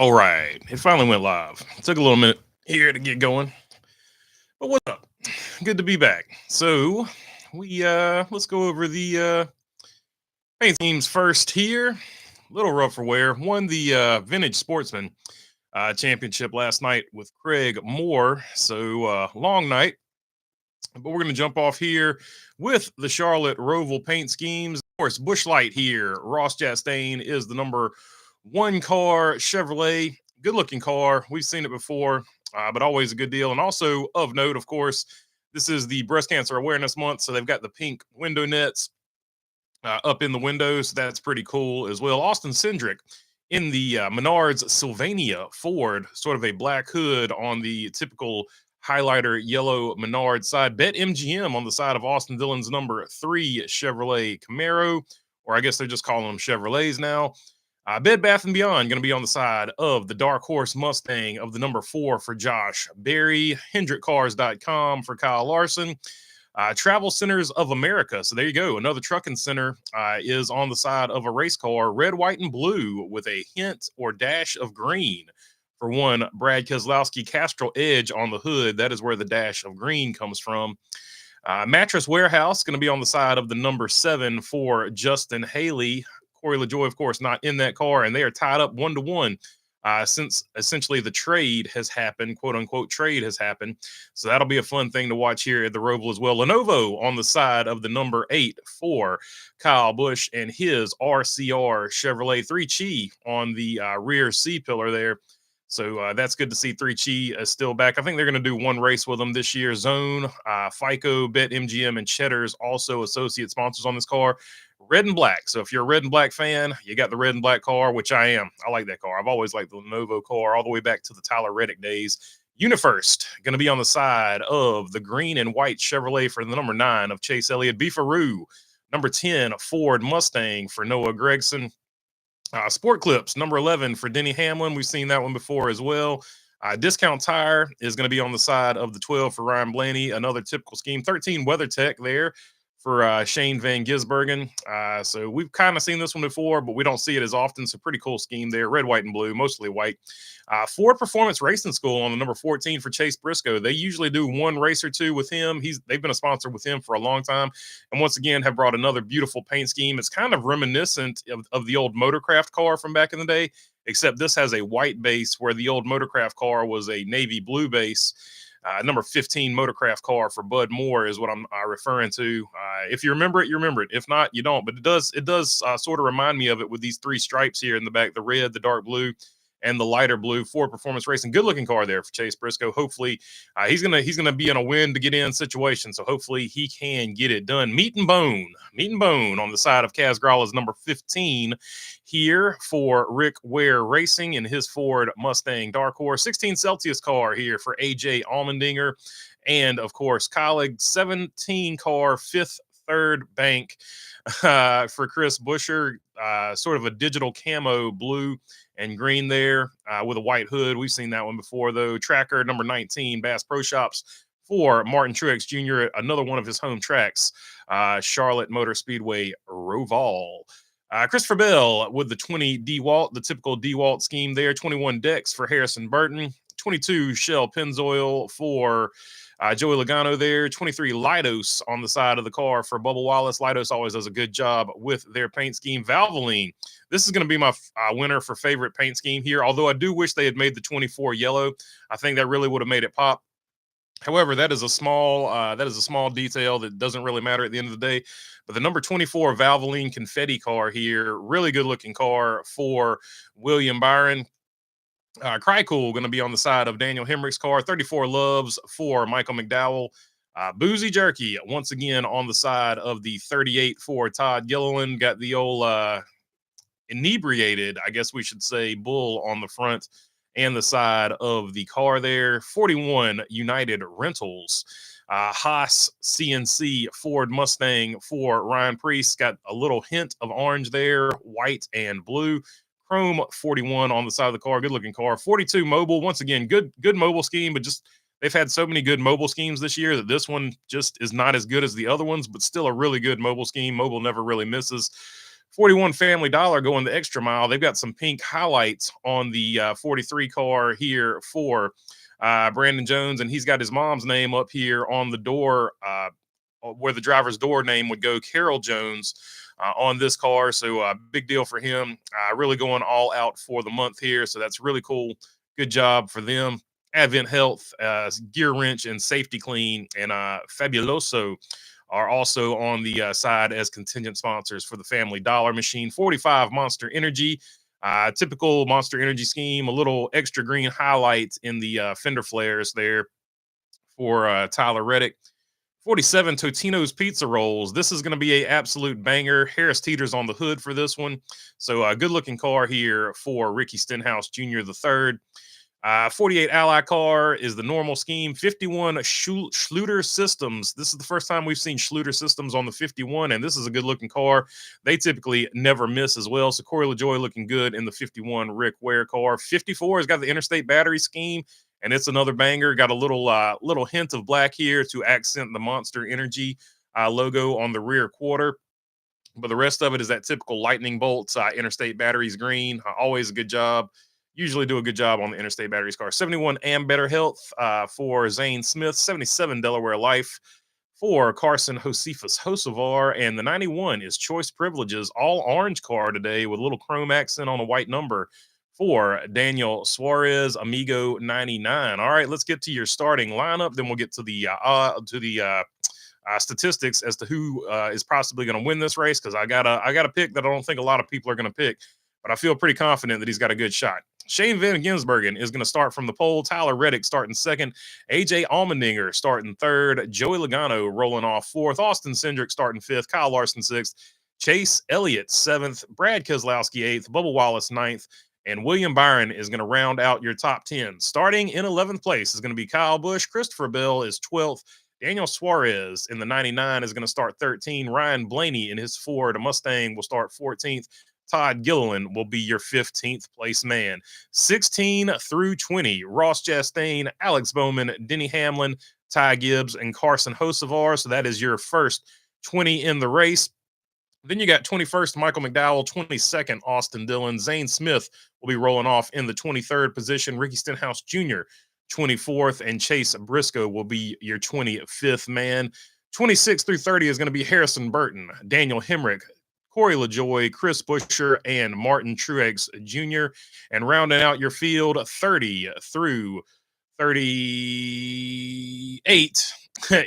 All right, it finally went live. Took a little minute here to get going, but what's up? Good to be back. So we let's go over the paint teams first here. Little rough for wear. Won the Vintage Sportsman championship last night with Craig Moore. So long night, but we're gonna jump off here with the Charlotte Roval paint schemes. Of course, Bush Light here. Ross Chastain is the number one car. Chevrolet, good looking car. We've seen it before, but always a good deal. And also of note, of course, this is the Breast Cancer Awareness Month, so they've got the pink window nets up in the windows. That's pretty cool as well. Austin Cindric in the Menards Sylvania Ford, sort of a black hood on the typical highlighter yellow Menard side. Bet MGM on the side of Austin Dillon's number 3 Chevrolet Camaro, or I guess they're just calling them Chevrolets now. Bed Bath & Beyond going to be on the side of the Dark Horse Mustang of the number 4 for Josh Berry. HendrickCars.com for Kyle Larson. Travel Centers of America. So there you go. Another trucking center is on the side of a race car, red, white, and blue with a hint or dash of green. For one, Brad Keselowski Castrol Edge on the hood. That is where the dash of green comes from. Mattress Warehouse going to be on the side of the number 7 for Justin Haley. Corey LaJoy, of course, not in that car, and they are tied up 1-1 since essentially the trade has happened, quote unquote trade has happened. So that'll be a fun thing to watch here at the Roval as well. Lenovo on the side of the number 8 for Kyle Busch and his RCR Chevrolet. 3 Chi on the rear C pillar there. So that's good to see 3 Chi is still back. I think they're going to do one race with them this year. Zone, FICO, Bet MGM, and Cheddar's also associate sponsors on this car. Red and black. So if you're a red and black fan, you got the red and black car, which I am. I like that car. I've always liked the Lenovo car all the way back to the Tyler Reddick days. UniFirst going to be on the side of the green and white Chevrolet for the number 9 of Chase Elliott. Beefaroo, number 10 Ford Mustang for Noah Gregson. Sport Clips, number 11 for Denny Hamlin. We've seen that one before as well. Discount Tire is going to be on the side of the 12 for Ryan Blaney. Another typical scheme. 13 WeatherTech there for Shane Van Gisbergen. So we've kind of seen this one before, but we don't see it as often. So pretty cool scheme there. Red, white, and blue, mostly white. Ford Performance Racing School on the number 14 for Chase Briscoe. They usually do one race or two with him. They've been a sponsor with him for a long time. And once again, have brought another beautiful paint scheme. It's kind of reminiscent of the old Motorcraft car from back in the day, except this has a white base where the old Motorcraft car was a navy blue base. Number 15 Motorcraft car for Bud Moore is what I'm referring to. If you remember it, you remember it. If not, you don't. But it does sort of remind me of it with these 3 stripes here in the back: the red, the dark blue, and the lighter blue. Ford Performance Racing. Good looking car there for Chase Briscoe. Hopefully, he's gonna be in a win to get in situation. So hopefully he can get it done. Meat and Bone on the side of Kaz Grala's number 15 here for Rick Ware Racing in his Ford Mustang Dark Horse. 16 Celsius car here for AJ Allmendinger, and of course colleague 17 car 5th Third Bank for Chris Buescher. Sort of a digital camo blue and green there with a white hood. We've seen that one before, though. Tracker number 19, Bass Pro Shops for Martin Truex Jr., another one of his home tracks, Charlotte Motor Speedway, Roval. Christopher Bell with the 20 DeWalt, the typical DeWalt scheme there. 21 Dex for Harrison Burton. 22 Shell Pennzoil for Joey Logano there. 23 Leidos on the side of the car for Bubba Wallace. Leidos always does a good job with their paint scheme. Valvoline. This is going to be my winner for favorite paint scheme here, although I do wish they had made the 24 yellow. I think that really would have made it pop. However, that is a small detail that doesn't really matter at the end of the day. But the number 24 Valvoline Confetti car here, really good looking car for William Byron. Crycool going to be on the side of Daniel Hemrick's car. 34 Loves for Michael McDowell. Boozy Jerky once again on the side of the 38 for Todd Gilliland. Got the old inebriated, I guess we should say, bull on the front and the side of the car there. 41 United Rentals. Haas CNC Ford Mustang for Ryan Preece. Got a little hint of orange there, white and blue. Chrome 41 on the side of the car. Good looking car. 42 Mobile. Once again, good mobile scheme, but just they've had so many good mobile schemes this year that this one just is not as good as the other ones, but still a really good mobile scheme. Mobile never really misses. 41 Family Dollar going the extra mile. They've got some pink highlights on the 43 car here for Brandon Jones, and he's got his mom's name up here on the door where the driver's door name would go, Carol Jones, on this car. So big deal for him. Really going all out for the month here. So that's really cool. Good job for them. Advent Health, Gear Wrench, and Safety Clean, and Fabuloso are also on the side as contingent sponsors for the Family Dollar Machine. 45 Monster Energy, typical Monster Energy scheme, a little extra green highlight in the fender flares there for Tyler Reddick. 47 Totino's Pizza Rolls. This is going to be an absolute banger. Harris Teeter's on the hood for this one. So a good looking car here for Ricky Stenhouse Jr. the third. 48 Ally car is the normal scheme. 51 Schluter Systems. This is the first time we've seen Schluter Systems on the 51, and this is a good looking car. They typically never miss as well. So Corey LaJoy looking good in the 51 Rick Ware car. 54 has got the Interstate Battery scheme, and it's another banger. Got a little hint of black here to accent the Monster Energy logo on the rear quarter. But the rest of it is that typical lightning bolts. Interstate Batteries green. Always a good job. Usually do a good job on the Interstate Batteries car. 71 Am Better Health for Zane Smith. 77 Delaware Life for Carson Josephus Hosevar. And the 91 is Choice Privileges, all orange car today with a little chrome accent on a white number for Daniel Suarez, Amigo 99. All right, let's get to your starting lineup. Then we'll get to the statistics as to who is possibly going to win this race, because I got a pick that I don't think a lot of people are going to pick, but I feel pretty confident that he's got a good shot. Shane Van Gisbergen is going to start from the pole. Tyler Reddick starting second. AJ Allmendinger starting third. Joey Logano rolling off fourth. Austin Cindric starting fifth. Kyle Larson sixth. Chase Elliott seventh. Brad Keselowski eighth. Bubba Wallace ninth. And William Byron is going to round out your top 10. Starting in 11th place is going to be Kyle Busch. Christopher Bell is 12th. Daniel Suarez in the 99 is going to start 13. Ryan Blaney in his Ford Mustang will start 14th. Todd Gilliland will be your 15th place man. 16 through 20, Ross Chastain, Alex Bowman, Denny Hamlin, Ty Gibbs, and Carson Hosevar. So that is your first 20 in the race. Then you got 21st, Michael McDowell, 22nd, Austin Dillon. Zane Smith will be rolling off in the 23rd position. Ricky Stenhouse Jr., 24th, and Chase Briscoe will be your 25th man. 26 through 30 is going to be Harrison Burton, Daniel Hemrick, Corey LaJoy, Chris Buescher, and Martin Truex Jr. And rounding out your field, 30 through 38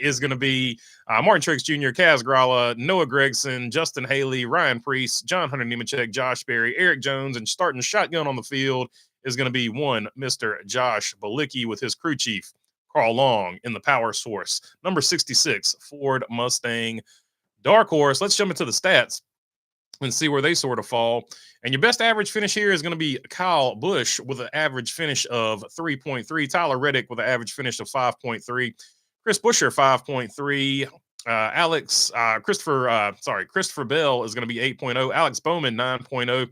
is going to be Martin Truex Jr., Kaz Grala, Noah Gragson, Justin Haley, Ryan Preece, John Hunter Nemechek, Josh Berry, Eric Jones, and starting shotgun on the field is going to be one Mr. Josh Balicki with his crew chief, Carl Long, in the power source. Number 66, Ford Mustang Dark Horse. Let's jump into the stats and see where they sort of fall. And your best average finish here is going to be Kyle Busch with an average finish of 3.3. Tyler Reddick with an average finish of 5.3. Chris Buescher, 5.3. Christopher Bell is going to be 8.0. Alex Bowman, 9.0.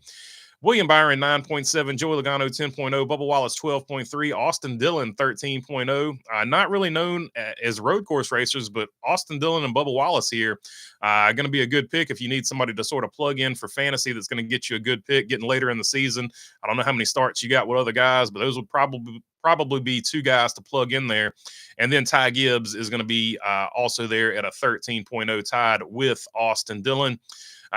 William Byron, 9.7. Joey Logano, 10.0. Bubba Wallace, 12.3. Austin Dillon, 13.0. Not really known as road course racers, but Austin Dillon and Bubba Wallace here going to be a good pick if you need somebody to sort of plug in for fantasy that's going to get you a good pick getting later in the season. I don't know how many starts you got with other guys, but those would probably be two guys to plug in there. And then Ty Gibbs is going to be also there at a 13.0, tied with Austin Dillon.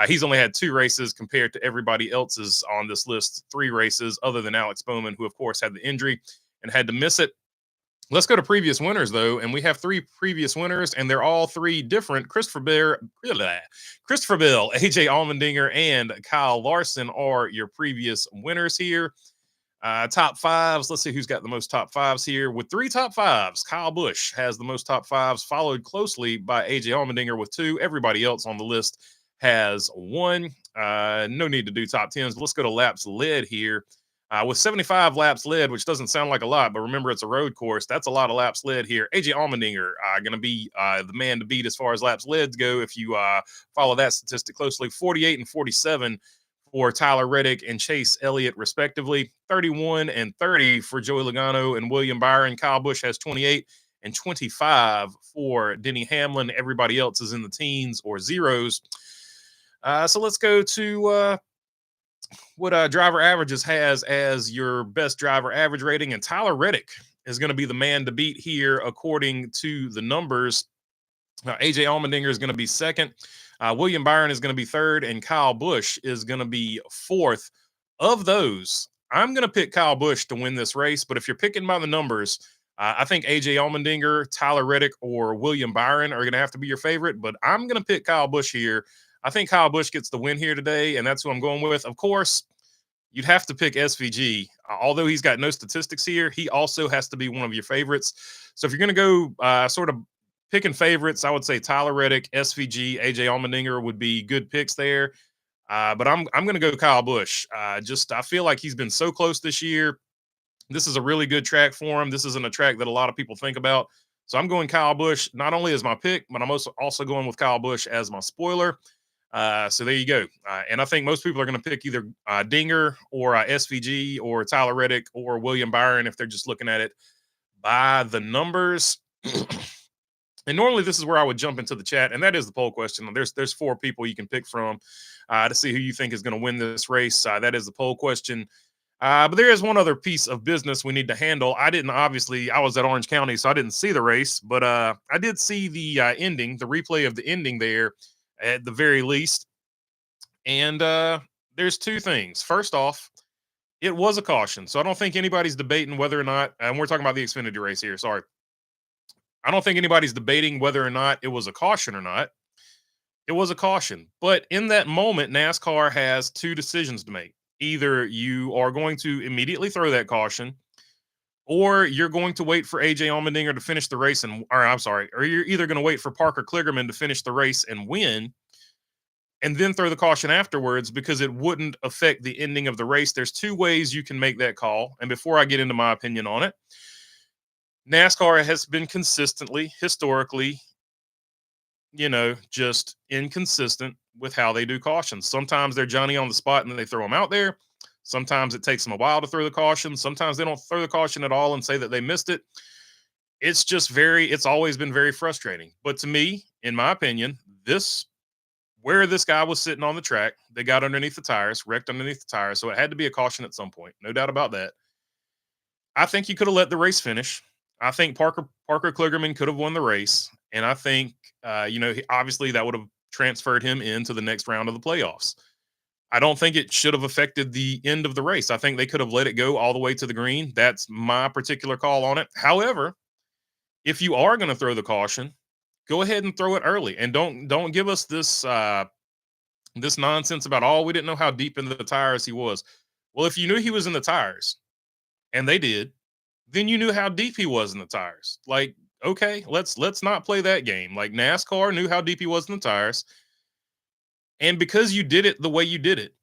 He's only had 2 races compared to everybody else's on this list, 3 races, other than Alex Bowman, who, of course, had the injury and had to miss it. Let's go to previous winners, though, and we have 3 previous winners, and they're all 3 different. Christopher Bell, AJ Allmendinger, and Kyle Larson are your previous winners here. Top 5s. Let's see who's got the most top 5s here. With 3 top 5s, Kyle Busch has the most top 5s, followed closely by AJ Allmendinger with 2. Everybody else on the list has 1. No need to do top 10s, but let's go to laps led here. With 75 laps led, which doesn't sound like a lot, but remember it's a road course. That's a lot of laps led here. AJ Allmendinger going to be the man to beat as far as laps led go if you follow that statistic closely. 48 and 47 for Tyler Reddick and Chase Elliott, respectively. 31 and 30 for Joey Logano and William Byron. Kyle Busch has 28 and 25 for Denny Hamlin. Everybody else is in the teens or zeros. So let's go to what driver averages has as your best driver average rating, and Tyler Reddick is going to be the man to beat here according to the numbers. AJ Allmendinger is going to be second. William Byron is going to be third, and Kyle Busch is going to be fourth. Of those, I'm going to pick Kyle Busch to win this race, but if you're picking by the numbers, I think AJ Allmendinger, Tyler Reddick, or William Byron are going to have to be your favorite, but I'm going to pick Kyle Busch here. I think Kyle Busch gets the win here today, and that's who I'm going with. Of course, you'd have to pick SVG. Although he's got no statistics here, he also has to be one of your favorites. So if you're going to go sort of picking favorites, I would say Tyler Reddick, SVG, AJ Allmendinger would be good picks there. But I'm going to go Kyle Busch. I feel like he's been so close this year. This is a really good track for him. This isn't a track that a lot of people think about. So I'm going Kyle Busch not only as my pick, but I'm also going with Kyle Busch as my spoiler. So there you go. And I think most people are going to pick either Dinger or SVG or Tyler Reddick or William Byron if they're just looking at it by the numbers. And normally this is where I would jump into the chat, and that is the poll question. There's 4 people you can pick from to see who you think is going to win this race. That is the poll question. But there is one other piece of business we need to handle. I was at Orange County, so I didn't see the race, but I did see the ending, the replay of the ending there at the very least. And there's 2 things. First off, it was a caution. So I don't think anybody's debating whether or not, and we're talking about the Xfinity race here, sorry. I don't think anybody's debating whether or not it was a caution or not. It was a caution. But in that moment, NASCAR has 2 decisions to make. Either you are going to immediately throw that caution, or you're going to wait for AJ Allmendinger to finish the race or you're either going to wait for Parker Kligerman to finish the race and win, and then throw the caution afterwards because it wouldn't affect the ending of the race. There's 2 ways you can make that call. And before I get into my opinion on it, NASCAR has been consistently, historically, just inconsistent with how they do cautions. Sometimes they're Johnny on the spot and then they throw them out there. Sometimes it takes them a while to throw the caution. Sometimes they don't throw the caution at all and say that they missed it. It's always been very frustrating. But to me, in my opinion, where this guy was sitting on the track, they got underneath the tires, wrecked underneath the tires. So it had to be a caution at some point. No doubt about that. I think you could have let the race finish. I think Parker Kligerman could have won the race. And I think, obviously that would have transferred him into the next round of the playoffs. I don't think it should have affected the end of the race. I think they could have let it go all the way to the green. That's my particular call on it. However, if you are going to throw the caution, go ahead and throw it early. And don't give us this nonsense about, we didn't know how deep into the tires he was. Well, if you knew he was in the tires, and they did, then you knew how deep he was in the tires. Like, okay, let's not play that game. Like, NASCAR knew how deep he was in the tires. And because you did it the way you did it,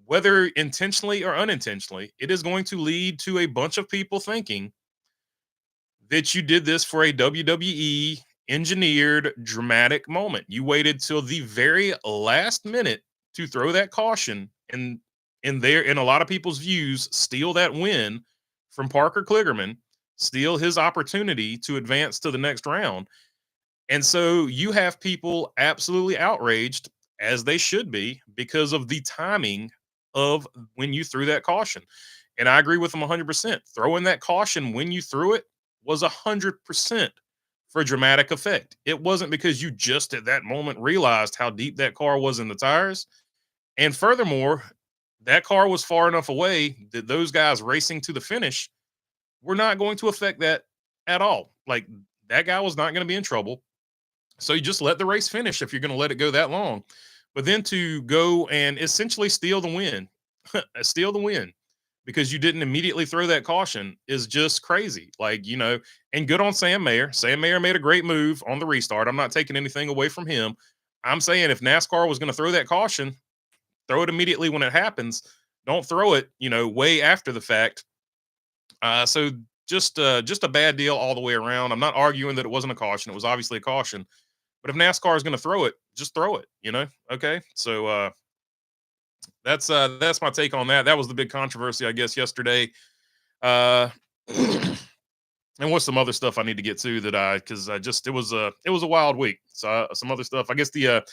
whether intentionally or unintentionally, it is going to lead to a bunch of people thinking that you did this for a WWE engineered dramatic moment. You waited till the very last minute to throw that caution and in a lot of people's views, steal that win from Parker Kligerman, steal his opportunity to advance to the next round. And so you have people absolutely outraged, as they should be, because of the timing of when you threw that caution. And I agree with them 100%. Throwing that caution when you threw it was 100% for dramatic effect. It wasn't because you just at that moment realized how deep that car was in the tires. And furthermore, that car was far enough away that those guys racing to the finish were not going to affect that at all. Like, that guy was not going to be in trouble. So you just let the race finish if you're going to let it go that long. But then to go and essentially steal the win, because you didn't immediately throw that caution is just crazy. Like, and good on Sam Mayer. Sam Mayer made a great move on the restart. I'm not taking anything away from him. I'm saying if NASCAR was going to throw that caution, throw it immediately when it happens. Don't throw it, way after the fact. So just a bad deal all the way around. I'm not arguing that it wasn't a caution. It was obviously a caution. But if NASCAR is going to throw it, just throw it, Okay. So that's my take on that. That was the big controversy, I guess, yesterday. And what's some other stuff I need to get to because it was a wild week. So some other stuff, I guess the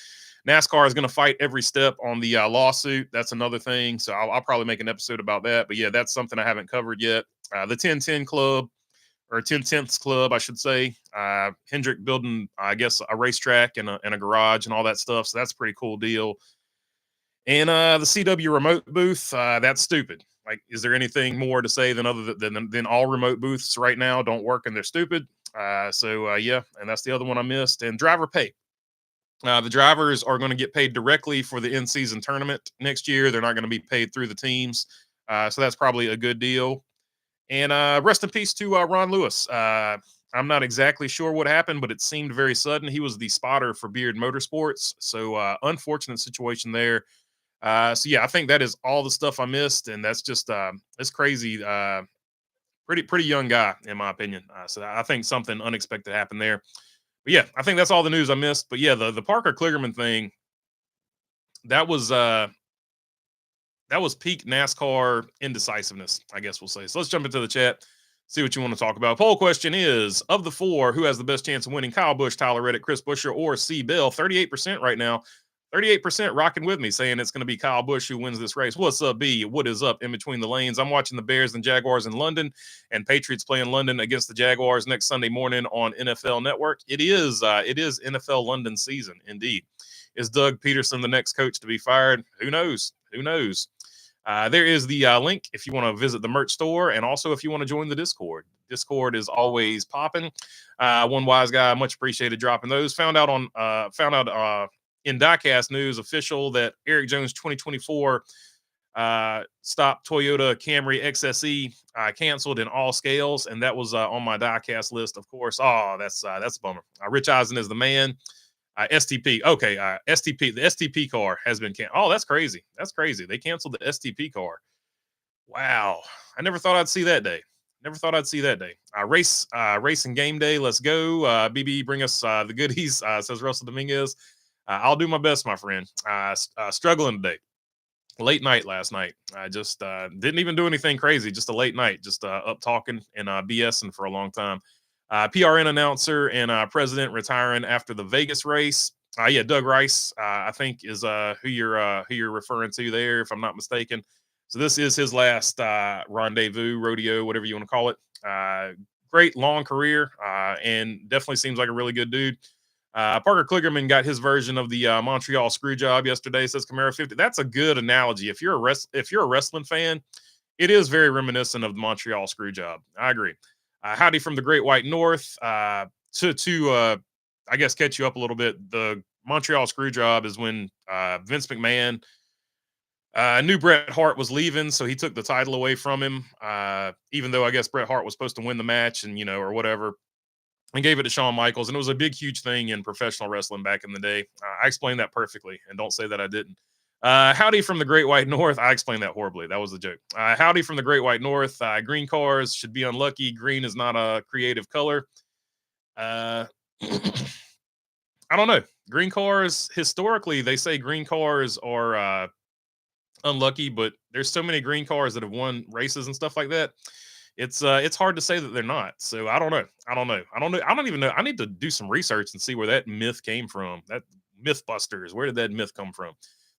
NASCAR is going to fight every step on the lawsuit. That's another thing. So I'll probably make an episode about that. But yeah, that's something I haven't covered yet. The 1010 Club, or 10/10ths Club, I should say. Hendrick building, I guess, a racetrack and a garage and all that stuff. So that's a pretty cool deal. And the CW remote booth, that's stupid. Like, is there anything more to say than than all remote booths right now don't work and they're stupid? Yeah, and that's the other one I missed. And driver pay. The drivers are going to get paid directly for the in-season tournament next year. They're not going to be paid through the teams. So that's probably a good deal. And rest in peace to Ron Lewis. I'm not exactly sure what happened, but it seemed very sudden. He was the spotter for Beard Motorsports. So unfortunate situation there. So yeah, I think that is all the stuff I missed. And that's just, it's crazy. Pretty young guy, in my opinion. So I think something unexpected happened there. But yeah, I think that's all the news I missed. But yeah, the Parker Kligerman thing, that was peak NASCAR indecisiveness, I guess we'll say. So let's jump into the chat, see what you want to talk about. Poll question is, of the four, who has the best chance of winning? Kyle Busch, Tyler Reddick, Chris Buescher, or C. Bell? 38% right now. 38% rocking with me, saying it's going to be Kyle Busch who wins this race. What's up, B? What is up in between the lanes? I'm watching the Bears and Jaguars in London, and Patriots playing London against the Jaguars next Sunday morning on NFL Network. It is NFL London season, indeed. Is Doug Peterson the next coach to be fired? Who knows? Who knows? There is the link if you want to visit the merch store, and also if you want to join the Discord. Discord is always popping. One wise guy, much appreciated dropping those. Found out in Diecast News official that Eric Jones 2024 stopped Toyota Camry XSE canceled in all scales, and that was on my Diecast list, of course. Oh, that's a bummer. Rich Eisen is the man. STP. Okay. STP. The STP car has been canceled. Oh, that's crazy. That's crazy. They canceled the STP car. Wow. I never thought I'd see that day. Never thought I'd see that day. Race and game day. Let's go. BB, bring us the goodies, says Russell Dominguez. I'll do my best, my friend. Struggling today. Late night last night. I just didn't even do anything crazy. Just a late night. Just up talking and BSing for a long time. PRN announcer and president retiring after the Vegas race. Yeah, Doug Rice, I think, is who you're referring to there, if I'm not mistaken. So this is his last rendezvous, rodeo, whatever you want to call it. Great long career, and definitely seems like a really good dude. Parker Kligerman got his version of the Montreal screw job yesterday, says Camaro 50. That's a good analogy. If you're a wrestling fan, it is very reminiscent of the Montreal screw job. I agree. Howdy from the Great White North. I guess catch you up a little bit. The Montreal screw job is when Vince McMahon knew Bret Hart was leaving, so he took the title away from him. Even though I guess Bret Hart was supposed to win the match, and or whatever. And gave it to Shawn Michaels, and it was a big, huge thing in professional wrestling back in the day. I explained that perfectly, and don't say that I didn't. Howdy from the Great White North. I explained that horribly. That was a joke. Howdy from the Great White North. Green cars should be unlucky. Green is not a creative color. I don't know. Green cars, historically, they say green cars are unlucky, but there's so many green cars that have won races and stuff like that. It's hard to say that they're not. So I don't know. I don't even know. I need to do some research and see where that myth came from. That Mythbusters. Where did that myth come from?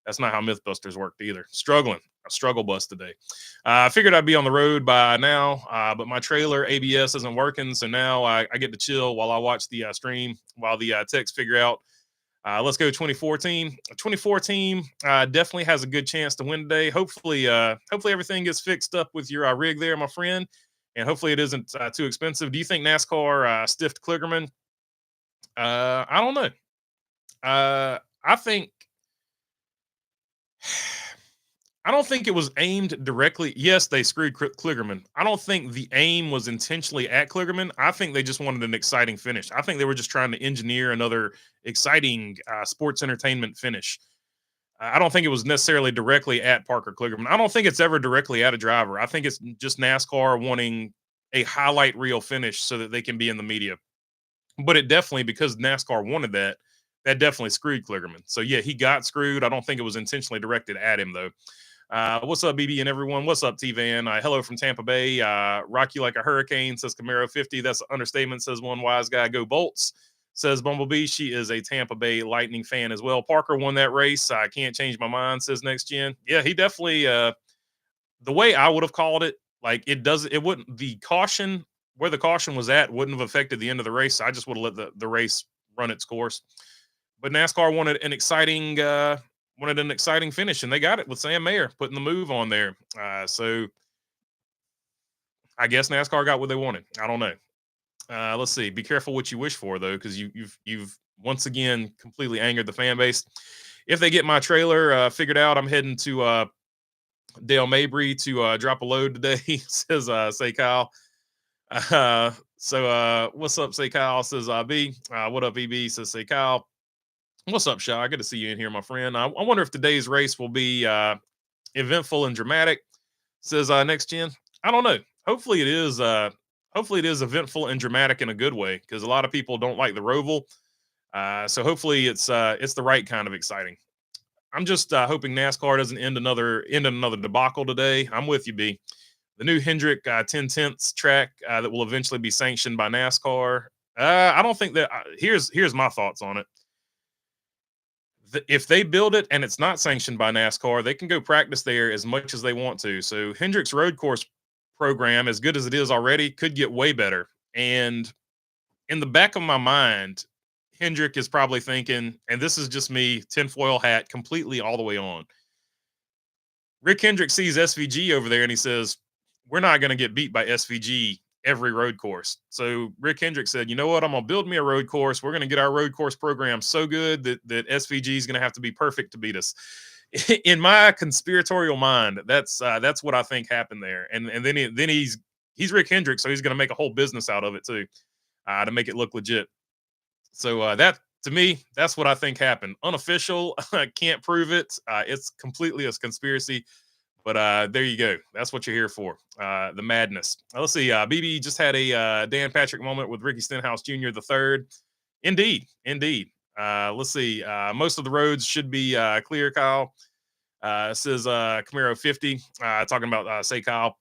That's not how Mythbusters worked either. Struggling. A struggle bus today. I figured I'd be on the road by now, but my trailer ABS isn't working. So now I get to chill while I watch the stream, while the techs figure out. Let's go 2014. 2014 definitely has a good chance to win today. Hopefully everything gets fixed up with your rig there, my friend. And hopefully it isn't too expensive. Do you think NASCAR stiffed Kligerman? I don't know. I don't think it was aimed directly. Yes, they screwed Kligerman. I don't think the aim was intentionally at Kligerman. I think they just wanted an exciting finish. I think they were just trying to engineer another exciting sports entertainment finish. I don't think it was necessarily directly at Parker Kligerman. I don't think it's ever directly at a driver. I think it's just NASCAR wanting a highlight reel finish so that they can be in the media. But it definitely, because NASCAR wanted that definitely screwed Kligerman. So yeah, he got screwed. I don't think it was intentionally directed at him though. What's up, BB and everyone? What's up, T-Van? Hello from Tampa Bay. Rock you like a hurricane, says Camaro 50. That's an understatement, says one wise guy. Go Bolts, says Bumblebee. She is a Tampa Bay Lightning fan as well. Parker won that race. I can't change my mind, says Next Gen. Yeah, he definitely, the way I would have called it, like it wouldn't, the caution, where the caution was at wouldn't have affected the end of the race. I just would have let the race run its course. But NASCAR wanted an exciting finish, and they got it with Sam Mayer putting the move on there. So I guess NASCAR got what they wanted. I don't know. Let's see. Be careful what you wish for, though, because you've once again completely angered the fan base. If they get my trailer figured out, I'm heading to Dale Mabry to drop a load today. Says say Kyle. What's up, say Kyle? Says B. What up, EB? Says say Kyle. What's up, Shaw? Good to see you in here, my friend. I wonder if today's race will be eventful and dramatic. Says Next Gen. I don't know. Hopefully it is. Hopefully it is eventful and dramatic in a good way, because a lot of people don't like the Roval. So hopefully it's the right kind of exciting. I'm just hoping NASCAR doesn't end another debacle today. I'm with you, B. The new Hendrick 10/10ths track that will eventually be sanctioned by NASCAR. I don't think that. Here's my thoughts on it. If they build it and it's not sanctioned by NASCAR, they can go practice there as much as they want to. So Hendrick's road course program, as good as it is already, could get way better. And in the back of my mind, Hendrick is probably thinking, and this is just me, tinfoil hat, completely all the way on. Rick Hendrick sees SVG over there and he says, we're not going to get beat by SVG every road course. So Rick Hendrick said, you know what? I'm going to build me a road course. We're going to get our road course program so good that SVG is going to have to be perfect to beat us. In my conspiratorial mind, that's what I think happened there. And then he's Rick Hendrick, so he's going to make a whole business out of it too, to make it look legit. So that, to me, that's what I think happened. Unofficial, can't prove it. It's completely a conspiracy. But there you go. That's what you're here for. The madness. Let's see. BB just had a Dan Patrick moment with Ricky Stenhouse Jr. the third. Indeed. Let's see. Most of the roads should be clear, Kyle. Says Camaro 50. Talking about, say, Kyle.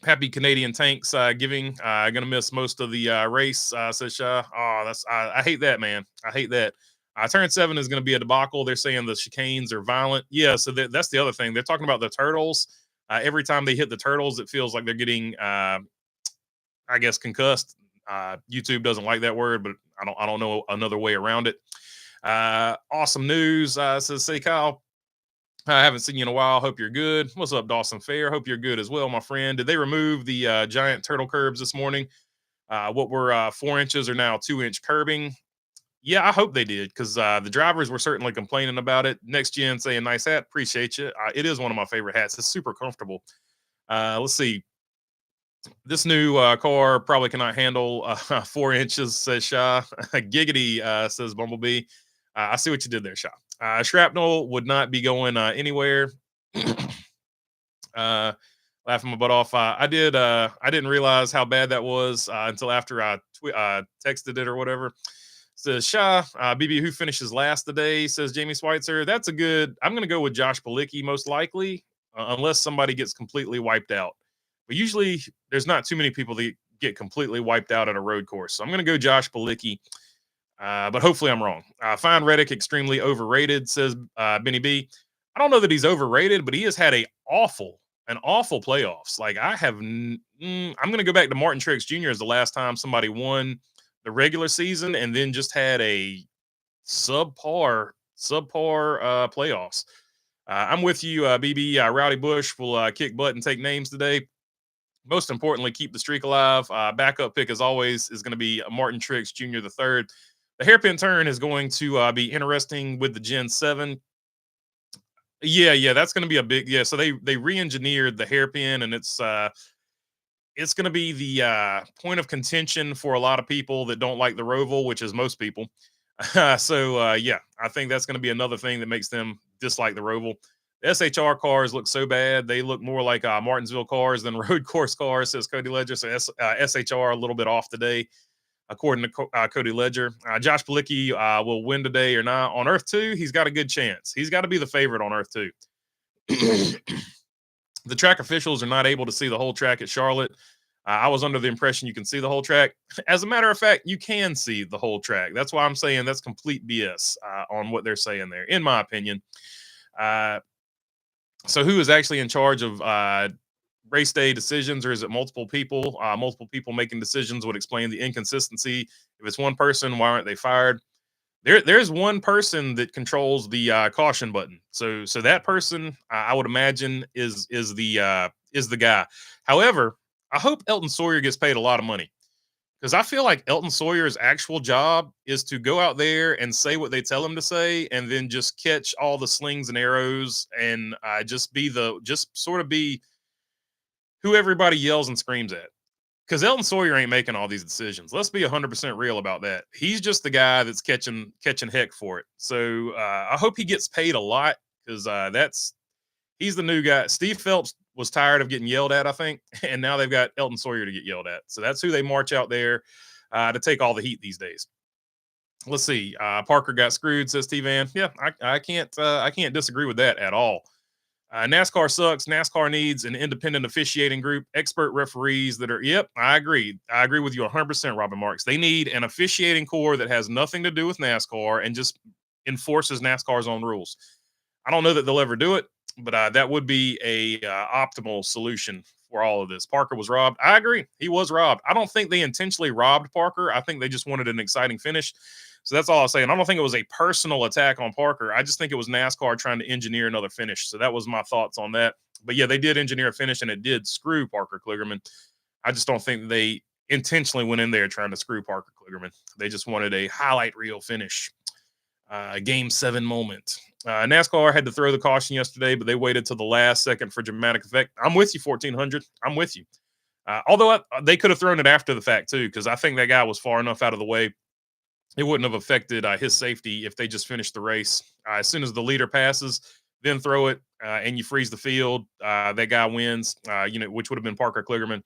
Happy Canadian Tanks giving. Gonna miss most of the race. Says Shaw. Oh, I hate that, man. I hate that. Turn 7 is going to be a debacle. They're saying the chicanes are violent. Yeah, so that's the other thing. They're talking about the turtles. Every time they hit the turtles, it feels like they're getting, I guess, concussed. YouTube doesn't like that word, but I don't know another way around it. Awesome news, says say Kyle. I haven't seen you in a while. Hope you're good. What's up, Dawson Fair? Hope you're good as well, my friend. Did they remove the giant turtle curbs this morning? What were 4 inches are now 2-inch curbing. Yeah, I hope they did, because the drivers were certainly complaining about it. Next Gen saying, nice hat. Appreciate you. It is one of my favorite hats. It's super comfortable. Let's see. This new car probably cannot handle 4 inches, says Shaw. Giggity, says Bumblebee. I see what you did there, Shaw. Shrapnel would not be going anywhere. Laughing my butt off. I didn't realize how bad that was until after I texted it or whatever. Says Shaw, BB, who finishes last today? Says Jamie Schweitzer. That's a good. I'm going to go with Josh Palicki most likely, unless somebody gets completely wiped out. But usually there's not too many people that get completely wiped out at a road course. So I'm going to go Josh Palicki, but hopefully I'm wrong. Find Reddick extremely overrated, says Benny B. I don't know that he's overrated, but he has had an awful playoffs. Like I'm going to go back to Martin Truex Jr. as the last time somebody won the regular season and then just had a subpar playoffs. I'm with you, BB. Rowdy Bush will kick butt and take names today. Most importantly, keep the streak alive. Backup pick, as always, is going to be Martin Truex Jr. the third. The hairpin turn is going to be interesting with the Gen 7. Yeah, that's going to be a big, so they re-engineered the hairpin, and it's going to be the point of contention for a lot of people that don't like the Roval, which is most people. I think that's going to be another thing that makes them dislike the Roval. The SHR cars look so bad. They look more like Martinsville cars than road course cars, says Cody Ledger. So SHR a little bit off today, according to Cody Ledger. Josh Palicki will win today or not. On Earth 2, he's got a good chance. He's got to be the favorite on Earth 2. The track officials are not able to see the whole track at Charlotte. I was under the impression you can see the whole track. As a matter of fact, you can see the whole track. That's why I'm saying that's complete BS on what they're saying there, in my opinion. Uh, so who is actually in charge of race day decisions, or is it multiple people? Multiple people making decisions would explain the inconsistency. If it's one person, why aren't they fired? There's one person that controls the caution button. So that person, I would imagine, is the guy. However, I hope Elton Sawyer gets paid a lot of money, because I feel like Elton Sawyer's actual job is to go out there and say what they tell him to say, and then just catch all the slings and arrows, and just sort of be who everybody yells and screams at. Because Elton Sawyer ain't making all these decisions. Let's be 100% real about that. He's just the guy that's catching heck for it. So I hope he gets paid a lot, because he's the new guy. Steve Phelps was tired of getting yelled at, I think, and now they've got Elton Sawyer to get yelled at. So that's who they march out there to take all the heat these days. Let's see. Parker got screwed, says T-Van. Yeah, I can't disagree with that at all. NASCAR sucks. NASCAR needs an independent officiating group, expert referees that are, yep, I agree. I agree with you 100%, Robin Marks. They need an officiating corps that has nothing to do with NASCAR and just enforces NASCAR's own rules. I don't know that they'll ever do it, but that would be a optimal solution for all of this. Parker was robbed. I agree. He was robbed. I don't think they intentionally robbed Parker. I think they just wanted an exciting finish. So that's all I'll say. And I don't think it was a personal attack on Parker. I just think it was NASCAR trying to engineer another finish. So that was my thoughts on that. But yeah, they did engineer a finish, and it did screw Parker Kligerman. I just don't think they intentionally went in there trying to screw Parker Kligerman. They just wanted a highlight reel finish, game 7 moment. NASCAR had to throw the caution yesterday, but they waited till the last second for dramatic effect. I'm with you, 1400. I'm with you. Although they could have thrown it after the fact too, because I think that guy was far enough out of the way. It wouldn't have affected his safety if they just finished the race. As soon as the leader passes, then throw it, and you freeze the field. That guy wins, which would have been Parker Kligerman.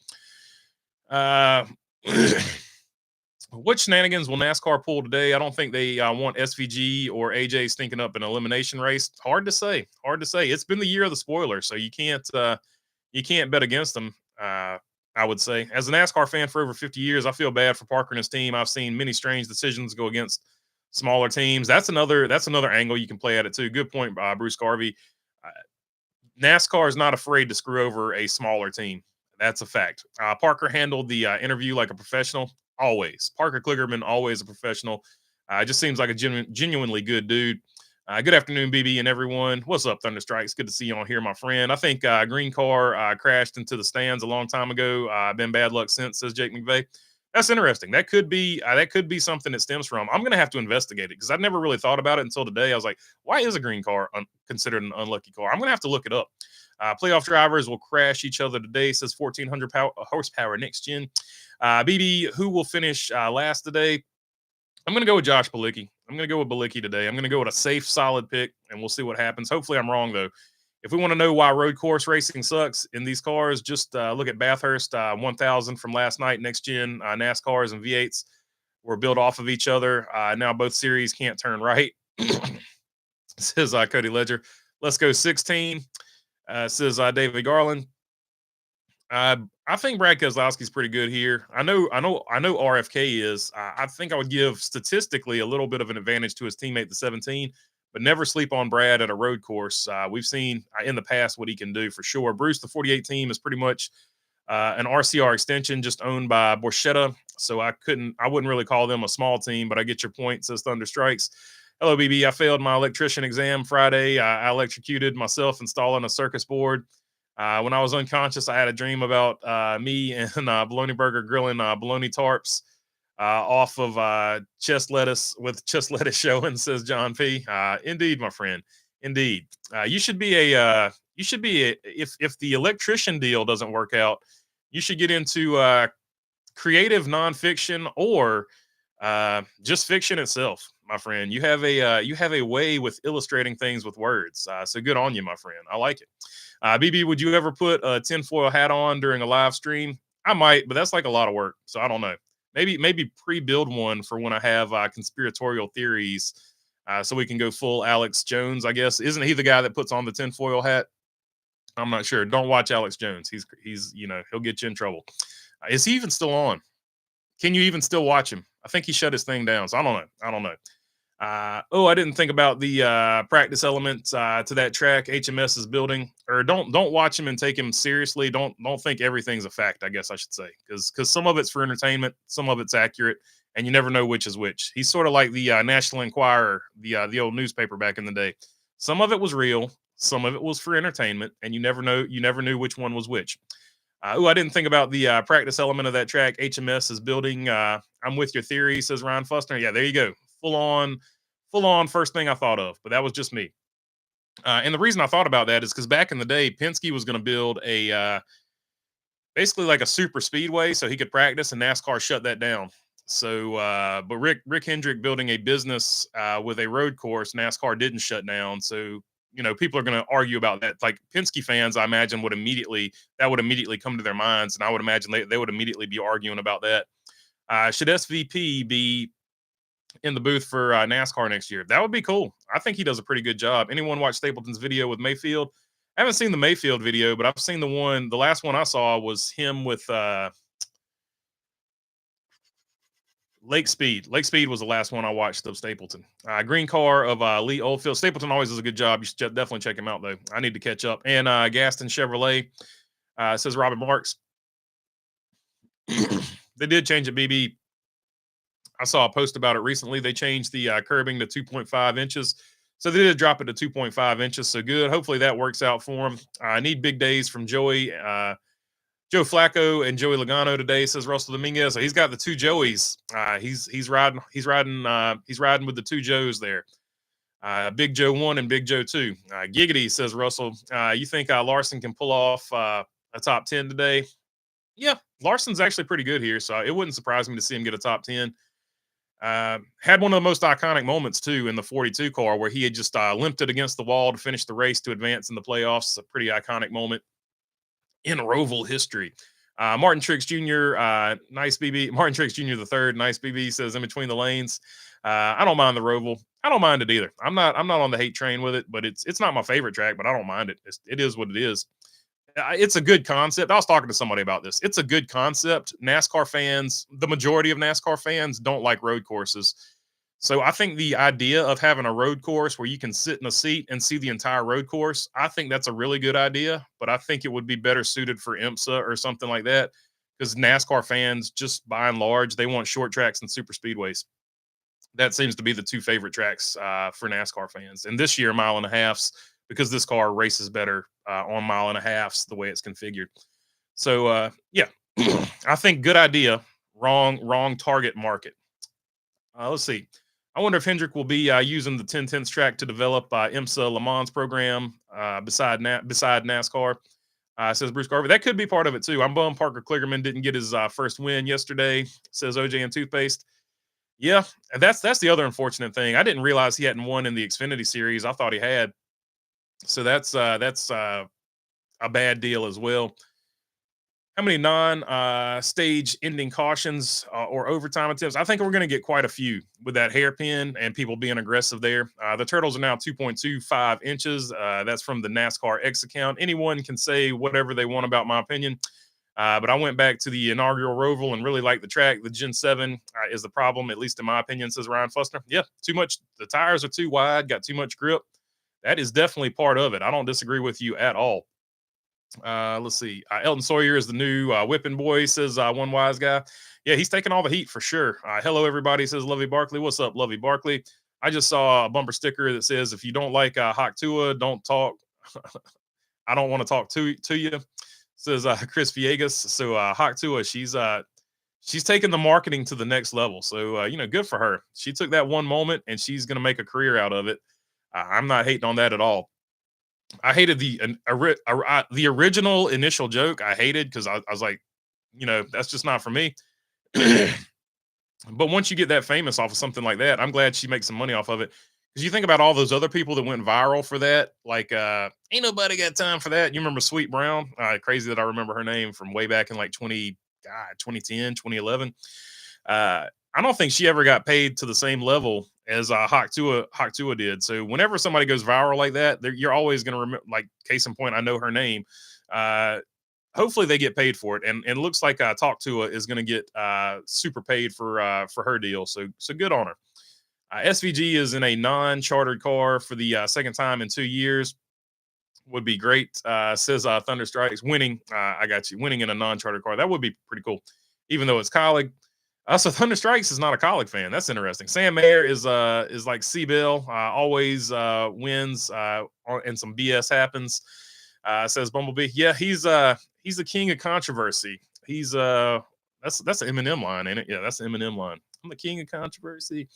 What shenanigans will NASCAR pull today? I don't think they want SVG or AJ stinking up an elimination race. Hard to say. Hard to say. It's been the year of the spoiler, so you can't bet against them. I would say, as a NASCAR fan for over 50 years, I feel bad for Parker and his team. I've seen many strange decisions go against smaller teams. That's another angle you can play at it too. Good point, Bruce Garvey. NASCAR is not afraid to screw over a smaller team. That's a fact. Parker handled the interview like a professional. Always. Parker Kligerman, always a professional. Just seems like a genuinely good dude. Good afternoon, BB and everyone. What's up, Thunderstrikes? Good to see you on here, my friend. I think Green Car crashed into the stands a long time ago. Been bad luck since, says Jake McVeigh. That's interesting. That could be something that stems from. I'm going to have to investigate it, because I've never really thought about it until today. I was like, why is a green car considered an unlucky car? I'm going to have to look it up. Playoff drivers will crash each other today, says 1,400 horsepower next gen. BB, who will finish last today? I'm going to go with Josh Bilicki. I'm going to go with Bilicki today. I'm going to go with a safe, solid pick, and we'll see what happens. Hopefully I'm wrong, though. If we want to know why road course racing sucks in these cars, just look at Bathurst 1000 from last night. Next gen NASCARs and V8s were built off of each other. Now both series can't turn right. Says Cody Ledger. Let's go 16. Says David Garland. I think Brad Keselowski's pretty good here. I know RFK is. I think I would give statistically a little bit of an advantage to his teammate, the 17, but never sleep on Brad at a road course. We've seen in the past what he can do for sure. Bruce, the 48 team, is pretty much an RCR extension, just owned by Borchetta. So I wouldn't really call them a small team, but I get your point, says Thunder Strikes. Hello, BB. I failed my electrician exam Friday. I electrocuted myself installing a circus board. When I was unconscious, I had a dream about me and Bologna Burger grilling bologna tarps off of chest lettuce with chest lettuce showing, says John P. Indeed, my friend. Indeed. You should be if the electrician deal doesn't work out, you should get into creative nonfiction or just fiction itself, my friend. You have a way with illustrating things with words. So good on you, my friend. I like it. BB, would you ever put a tinfoil hat on during a live stream? I might, but that's like a lot of work. So I don't know. Maybe pre-build one for when I have conspiratorial theories, so we can go full Alex Jones, I guess. Isn't he the guy that puts on the tinfoil hat? I'm not sure. Don't watch Alex Jones. He's he'll get you in trouble. Is he even still on? Can you even still watch him? I think he shut his thing down. So I don't know. I don't know. I didn't think about the practice elements to that track HMS is building. Or don't watch him and take him seriously. Don't think everything's a fact, I guess I should say, because some of it's for entertainment, some of it's accurate, and you never know which is which. He's sort of like the National Enquirer, the old newspaper back in the day. Some of it was real, some of it was for entertainment, and you never knew which one was which. I didn't think about the practice element of that track. HMS is building. I'm with your theory, says Ryan Fussner. Yeah, there you go. Full on. First thing I thought of, but that was just me. And the reason I thought about that is because back in the day, Penske was going to build a basically like a super speedway so he could practice, and NASCAR shut that down. So, but Rick Hendrick building a business with a road course, NASCAR didn't shut down. So, people are going to argue about that. Like Penske fans, I imagine would immediately come to their minds, and I would imagine they would immediately be arguing about that. Should SVP be in the booth for NASCAR next year? That would be cool. I think he does a pretty good job. Anyone watch Stapleton's video with Mayfield? I haven't seen the Mayfield video, but I've seen the last one I saw was him with Lake Speed. Lake Speed was the last one I watched of Stapleton. Green car of Lee Oldfield. Stapleton always does a good job. You should definitely check him out, though. I need to catch up. And Gaston Chevrolet, says Robin Marks. They did change it, BB. I saw a post about it recently. They changed the curbing to 2.5 inches. So they did drop it to 2.5 inches. So good. Hopefully that works out for them. I need big days from Joey. Joe Flacco and Joey Logano today, says Russell Dominguez. So he's got the two Joeys. He's riding with the two Joes there. Big Joe 1 and Big Joe 2. Giggity, says Russell. You think Larson can pull off a top 10 today? Yeah, Larson's actually pretty good here, so it wouldn't surprise me to see him get a top 10. Had one of the most iconic moments too in the 42 car where he had just limped it against the wall to finish the race to advance in the playoffs. A pretty iconic moment in Roval history. Martin Trix Jr., nice BB. Martin Trix Jr. the third, nice BB, says in between the lanes. I don't mind the Roval. I don't mind it either. I'm not on the hate train with it, but it's not my favorite track, but I don't mind it. It is what it is. It's a good concept. I was talking to somebody about this. It's a good concept. NASCAR fans, the majority of NASCAR fans don't like road courses. So I think the idea of having a road course where you can sit in a seat and see the entire road course, I think that's a really good idea, but I think it would be better suited for IMSA or something like that, because NASCAR fans, just by and large, they want short tracks and super speedways. That seems to be the two favorite tracks for NASCAR fans. And this year, mile and a halfs, because this car races better on mile and a halfs the way it's configured. So, yeah, I think good idea, wrong target market. Let's see. I wonder if Hendrick will be using the 10/10 track to develop IMSA Le Mans program beside NASCAR. Says Bruce Garvey. That could be part of it too. I'm bummed Parker Kligerman didn't get his first win yesterday, says OJ and Toothpaste. Yeah, and that's the other unfortunate thing. I didn't realize he hadn't won in the Xfinity series. I thought he had. So that's a bad deal as well. How many non-stage ending cautions or overtime attempts? I think we're going to get quite a few with that hairpin and people being aggressive there. The turtles are now 2.25 inches. That's from the NASCAR X account. Anyone can say whatever they want about my opinion. But I went back to the inaugural Roval and really liked the track. The Gen 7 is the problem, at least in my opinion, says Ryan Fussner. Yeah, too much. The tires are too wide, got too much grip. That is definitely part of it. I don't disagree with you at all. Let's see. Elton Sawyer is the new whipping boy, says one wise guy. Yeah, he's taking all the heat for sure. Hello, everybody, says Lovey Barkley. What's up, Lovey Barkley? I just saw a bumper sticker that says, if you don't like Hawk Tua, don't talk. I don't want to talk to you, says Chris Villegas. So Hawk Tua, she's taking the marketing to the next level. So, good for her. She took that one moment and she's going to make a career out of it. I'm not hating on that at all. I hated the original initial joke. I hated because I was like, that's just not for me. But once you get that famous off of something like that, I'm glad she makes some money off of it. Because you think about all those other people that went viral for that, like ain't nobody got time for that. You remember Sweet Brown? Crazy that I remember her name from way back in like 2010, 2011. I don't think she ever got paid to the same level as Hawk Tua did. So whenever somebody goes viral like that, you're always going to remember, like case in point, I know her name. hopefully they get paid for it. And it looks like Talk to is going to get super paid for her deal. So good on her. SVG is in a non-chartered car for the second time in 2 years. Would be great. Says Thunder Strikes winning. I got you winning in a non-chartered car. That would be pretty cool, even though it's colleague. So Thunder Strikes is not a colleague fan. That's interesting. Sam Mayer is like C-Bill, always wins, and some BS happens. Says Bumblebee. Yeah, he's the king of controversy. He's that's an Eminem line, ain't it? Yeah, that's an Eminem line. I'm the king of controversy.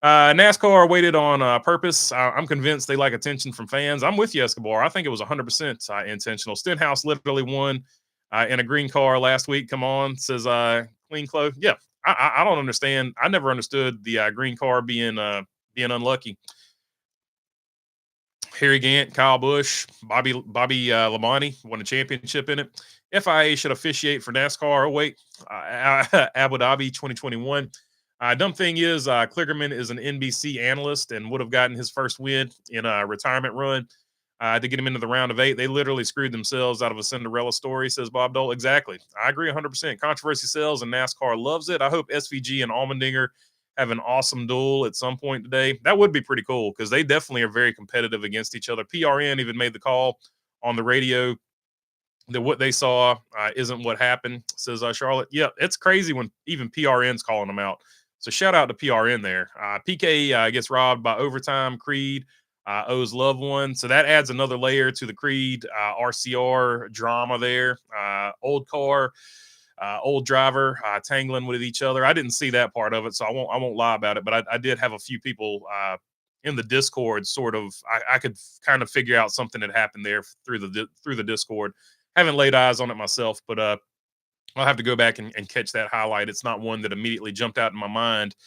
NASCAR waited on purpose. I'm convinced they like attention from fans. I'm with you, Escobar. I think it was 100% intentional. Stenhouse literally won in a green car last week. Come on, says Clean Clothes. Yeah, I don't understand. I never understood the green car being unlucky. Harry Gant, Kyle Busch, Bobby Labonte won a championship in it. FIA should officiate for NASCAR. Oh wait, Abu Dhabi 2021. Dumb thing is, Kligerman is an NBC analyst and would have gotten his first win in a retirement run to get him into the round of 8. They literally screwed themselves out of a Cinderella story, says Bob Dole. Exactly. I agree 100%. Controversy sells and NASCAR loves it. I hope SVG and Allmendinger have an awesome duel at some point today. That would be pretty cool because they definitely are very competitive against each other. PRN even made the call on the radio that what they saw isn't what happened, says Charlotte. Yeah, it's crazy when even PRN's calling them out. So shout out to PRN there. PK gets robbed by overtime. Creed owes loved one. So that adds another layer to the Creed RCR drama there. Old car, old driver tangling with each other. I didn't see that part of it, so I won't lie about it. But I did have a few people in the Discord sort of. I could kind of figure out something that happened there through the Discord. Haven't laid eyes on it myself, but I'll have to go back and catch that highlight. It's not one that immediately jumped out in my mind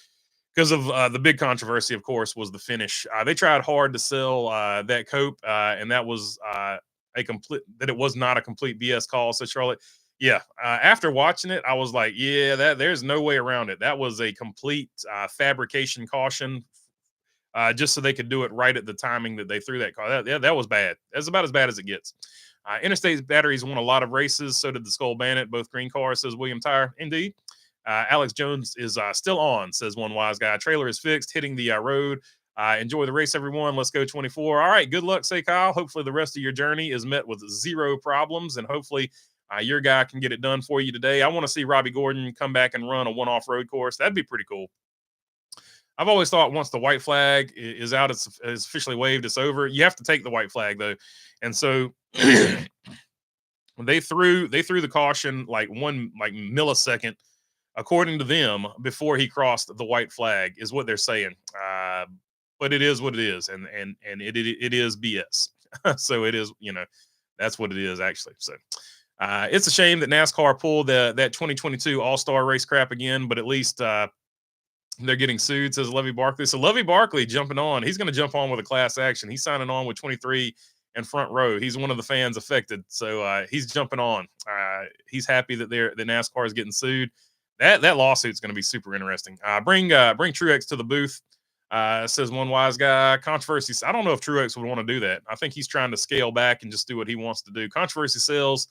because of the big controversy, of course, was the finish. They tried hard to sell that cope, and that was it was not a complete BS call. So Charlotte, yeah, after watching it, I was like, yeah, there's no way around it. That was a complete fabrication caution. Just so they could do it right at the timing that they threw that car. That was bad. That's about as bad as it gets. Interstate Batteries won a lot of races. So did the Skull Bandit, both green cars, says William Tire. Indeed. Alex Jones is still on, says one wise guy. Trailer is fixed, hitting the road. Enjoy the race, everyone. Let's go 24. All right, good luck, say Kyle. Hopefully the rest of your journey is met with zero problems, and hopefully your guy can get it done for you today. I want to see Robbie Gordon come back and run a one-off road course. That'd be pretty cool. I've always thought once the white flag is out, it's officially waved, it's over. You have to take the white flag though, and so they threw the caution like one millisecond, according to them, before he crossed the white flag, is what they're saying. But it is what it is, and it is BS. So it is, that's what it is actually. So it's a shame that NASCAR pulled that 2022 All-Star race crap again, but at least they're getting sued, says Levy Barkley. So Levy Barkley jumping on. He's going to jump on with a class action. He's signing on with 23 and front row. He's one of the fans affected. So he's jumping on. He's happy that the NASCAR is getting sued. That lawsuit's going to be super interesting. Bring Truex to the booth, says one wise guy. Controversy. I don't know if Truex would want to do that. I think he's trying to scale back and just do what he wants to do. Controversy sells.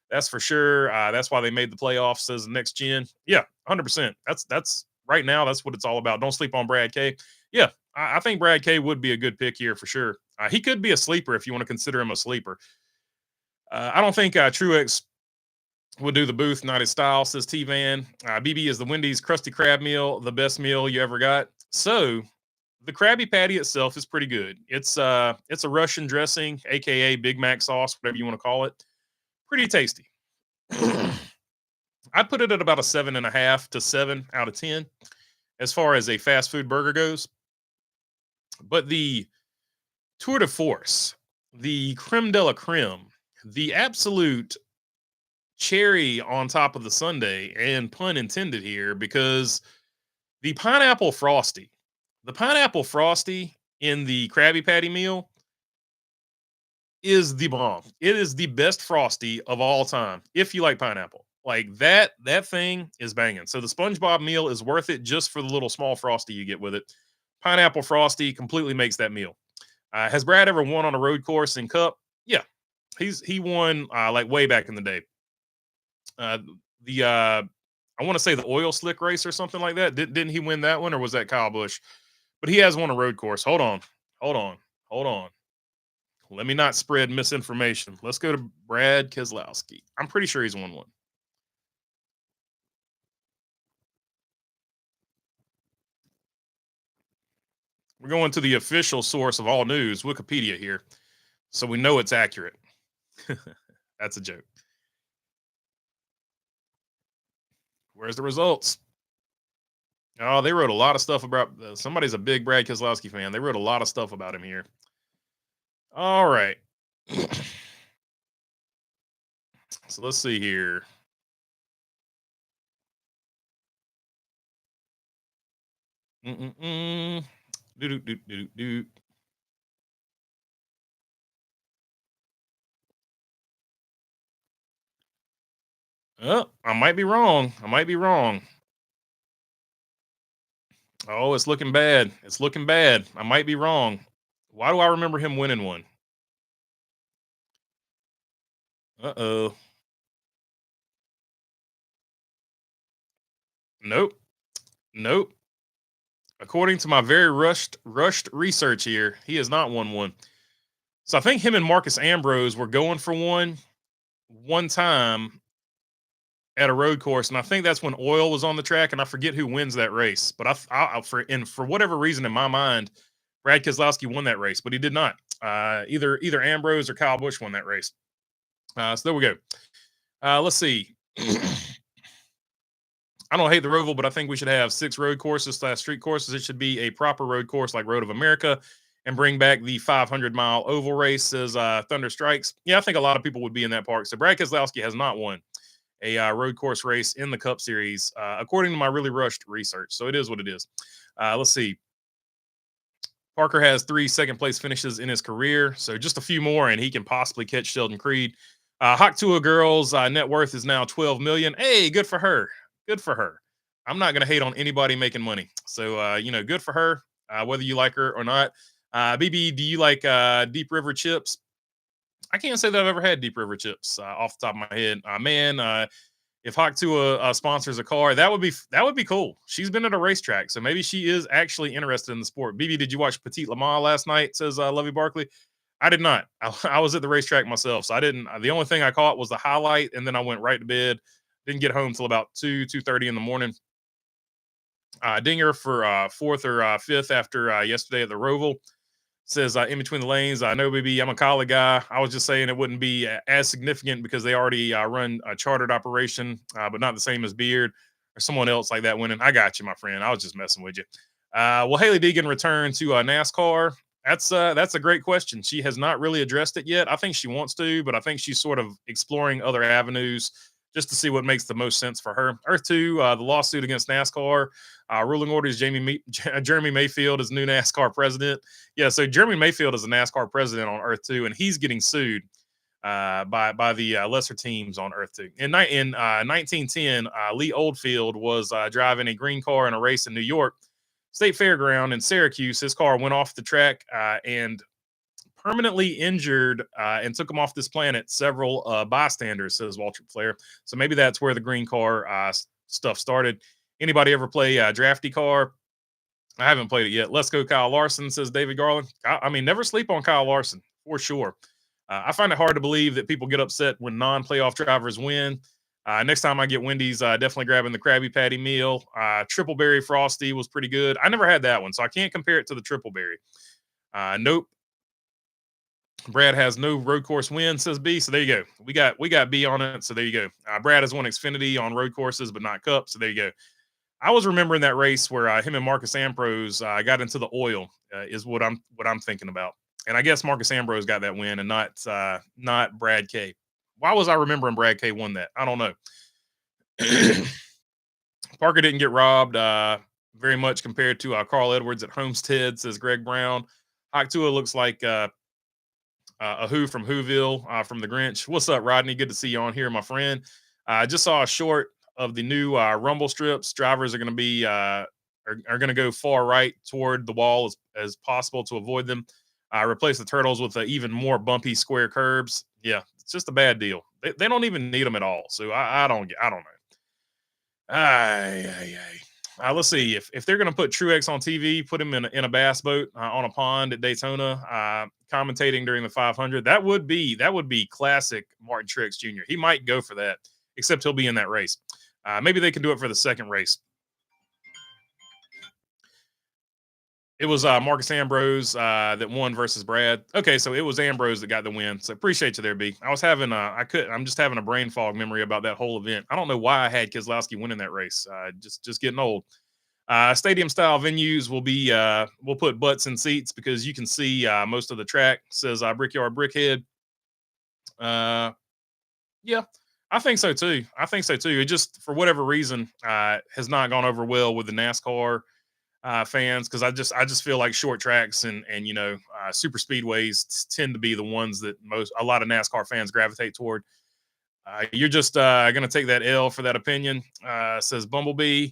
That's for sure. That's why they made the playoffs, says the next gen. Yeah, 100%. That's right now, that's what it's all about. Don't sleep on Brad K. Yeah, I think Brad K would be a good pick here for sure. He could be a sleeper if you want to consider him a sleeper. I don't think Truex would do the booth, not his style, says T-Van. BB is the Wendy's Krusty Krab meal, the best meal you ever got. So the Krabby Patty itself is pretty good. It's a Russian dressing, aka Big Mac sauce, whatever you want to call it. Pretty tasty. I'd put it at about a 7.5 to 7 out of 10 as far as a fast food burger goes. But the tour de force, the creme de la creme, the absolute cherry on top of the sundae, and pun intended here, because the pineapple frosty in the Krabby Patty meal is the bomb. It is the best frosty of all time if you like pineapple. Like that thing is banging. So the SpongeBob meal is worth it just for the little small frosty you get with it. Pineapple frosty completely makes that meal. Has Brad ever won on a road course in Cup? Yeah, he won like way back in the day. Uh, the I want to say the oil slick race or something like that. Didn't he win that one, or was that Kyle Busch? But he has won a road course. Hold on, hold on. Let me not spread misinformation. Let's go to Brad Keselowski. I'm pretty sure he's won one. We're going to the official source of all news, Wikipedia here, so we know it's accurate. That's a joke. Where's the results? Oh, they wrote a lot of stuff about somebody's a big Brad Keselowski fan. They wrote a lot of stuff about him here. All right. So let's see here. Mm-mm-mm. Do. Oh, I might be wrong. I might be wrong. Oh, it's looking bad. It's looking bad. I might be wrong. Why do I remember him winning one? Uh-oh. Nope. Nope. According to my very rushed research here, he has not won one. So I think him and Marcus Ambrose were going for one time at a road course, and I think that's when oil was on the track, and I forget who wins that race. But for whatever reason in my mind, Brad Keselowski won that race, but he did not. Either Ambrose or Kyle Busch won that race. So there we go. Let's see. I don't hate the Roval, but I think we should have 6 road courses / street courses. It should be a proper road course like Road of America, and bring back the 500-mile oval race as Thunder Strikes. Yeah, I think a lot of people would be in that park. So Brad Keselowski has not won a road course race in the Cup Series, according to my really rushed research. So it is what it is. Let's see. Parker has 3 second place finishes in his career, so just a few more, and he can possibly catch Sheldon Creed. Hawk Tuah girls' net worth is now 12 million. Hey, good for her. Good for her. I'm not going to hate on anybody making money, so good for her. Whether you like her or not. BB, do you like Deep River chips? I can't say that I've ever had Deep River chips off the top of my head. Man, if Hawk Tuah sponsors a car, that would be cool. She's been at a racetrack, so maybe she is actually interested in the sport. BB, did you watch Petite Le Mans last night? Says Lovey Barkley. I did not. I was at the racetrack myself, so I didn't. The only thing I caught was the highlight, and then I went right to bed. Didn't get home till about 2:30 in the morning. Dinger for fourth or fifth after yesterday at the Roval. Says in between the lanes, I know, baby, I'm a collie guy. I was just saying it wouldn't be as significant because they already run a chartered operation, but not the same as Beard or someone else like that winning. I got you, my friend. I was just messing with you. Will Haley Deegan return to NASCAR? That's a great question. She has not really addressed it yet. I think she wants to, but I think she's sort of exploring other avenues just to see what makes the most sense for her. Earth 2, the lawsuit against NASCAR. Ruling orders Jeremy Mayfield is new NASCAR president. Yeah, so Jeremy Mayfield is a NASCAR president on Earth 2, and he's getting sued by the lesser teams on Earth 2. In 1910, Lee Oldfield was driving a green car in a race in New York State Fairground in Syracuse. His car went off the track and permanently injured and took him off this planet several bystanders, says Walter Flair. So maybe that's where the green car stuff started. Anybody ever play Drafty Car? I haven't played it yet. Let's go, Kyle Larson, says David Garland. I mean, never sleep on Kyle Larson, for sure. I find it hard to believe that people get upset when non-playoff drivers win. Next time I get Wendy's, definitely grabbing the Krabby Patty meal. Triple Berry Frosty was pretty good. I never had that one, so I can't compare it to the Triple Berry. Nope. Brad has no road course win, says B. So there you go. We got B on it. So there you go. Brad has won Xfinity on road courses, but not Cup. So there you go. I was remembering that race where him and Marcus Ambrose got into the oil. Is what I'm thinking about. And I guess Marcus Ambrose got that win, and not Brad K. Why was I remembering Brad K won that? I don't know. Parker didn't get robbed very much compared to Carl Edwards at Homestead, says Greg Brown. Hawk Tuah looks like a Who from Whoville from the Grinch. What's up, Rodney? Good to see you on here, my friend. I just saw a short of the new rumble strips. Drivers are going to be are going to go far right toward the wall as possible to avoid them. Replace the turtles with even more bumpy square curbs. Yeah, it's just a bad deal. They don't even need them at all. So I don't know. Ay, ay, ay. Let's see if they're going to put Truex on TV, put him in a bass boat on a pond at Daytona, commentating during the 500. That would be classic Martin Truex Jr. He might go for that, except he'll be in that race. Maybe they can do it for the second race. It was Marcus Ambrose that won versus Brad. Okay, so it was Ambrose that got the win. So appreciate you there, B. I was having I'm just having a brain fog memory about that whole event. I don't know why I had Keselowski winning that race. Just getting old. Stadium style venues will be we'll put butts in seats because you can see most of the track. Says Brickyard Brickhead. Yeah, I think so too. It just for whatever reason has not gone over well with the NASCAR fans because I just feel like short tracks and super speedways tend to be the ones that a lot of NASCAR fans gravitate toward. You're just going to take that L for that opinion, says Bumblebee.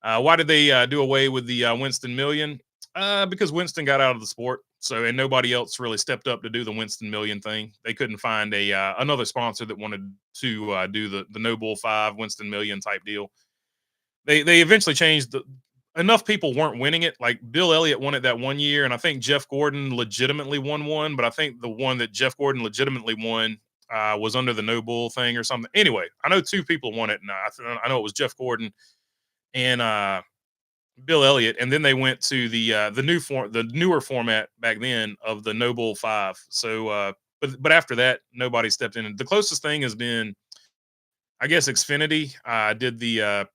Why did they do away with the Winston Million? Because Winston got out of the sport, and nobody else really stepped up to do the Winston Million thing. They couldn't find another sponsor that wanted to do the No Bull 5 Winston Million type deal. They eventually changed enough people weren't winning it. Like Bill Elliott won it that one year, and I think Jeff Gordon legitimately won one, but I think the one that Jeff Gordon legitimately won was under the No Bull thing or something. Anyway, I know two people won it, and I know it was Jeff Gordon and Bill Elliott, and then they went to the newer format back then of the No Bull 5. So, but after that, nobody stepped in. The closest thing has been, I guess, Xfinity did the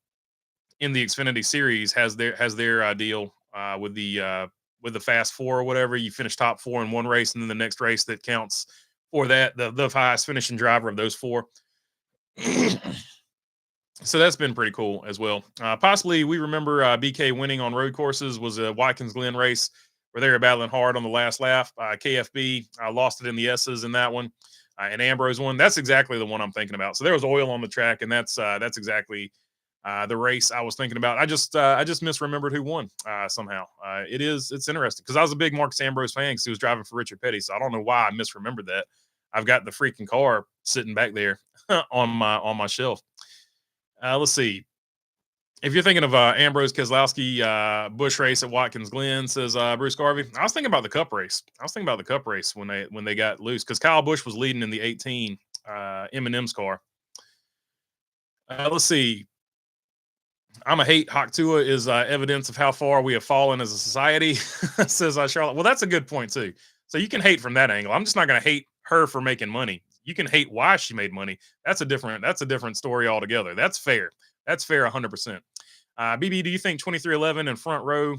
in the Xfinity series has their deal with the Fast Four or whatever. You finish top four in one race, and then the next race that counts for that the highest finishing driver of those four. So that's been pretty cool as well. Possibly we remember BK winning on road courses was a Watkins Glen race where they were battling hard on the last lap. KFB lost it in the S's in that one, and Ambrose won. That's exactly the one I'm thinking about. So there was oil on the track, and that's exactly the race I was thinking about. I just misremembered who won somehow. It's interesting because I was a big Marcus Ambrose fan because he was driving for Richard Petty. So I don't know why I misremembered that. I've got the freaking car sitting back there on my shelf. Let's see. If you're thinking of Ambrose Keselowski Busch race at Watkins Glen, says Bruce Garvey. I was thinking about the Cup race. When they got loose because Kyle Busch was leading in the 18 M&M's car. Let's see. I'm a hate Hoctua is evidence of how far we have fallen as a society, says Charlotte. Well, that's a good point too. So you can hate from that angle. I'm just not going to hate her for making money. You can hate why she made money. That's a different story altogether. That's fair. That's fair 100%. BB, do you think 2311 and Front Row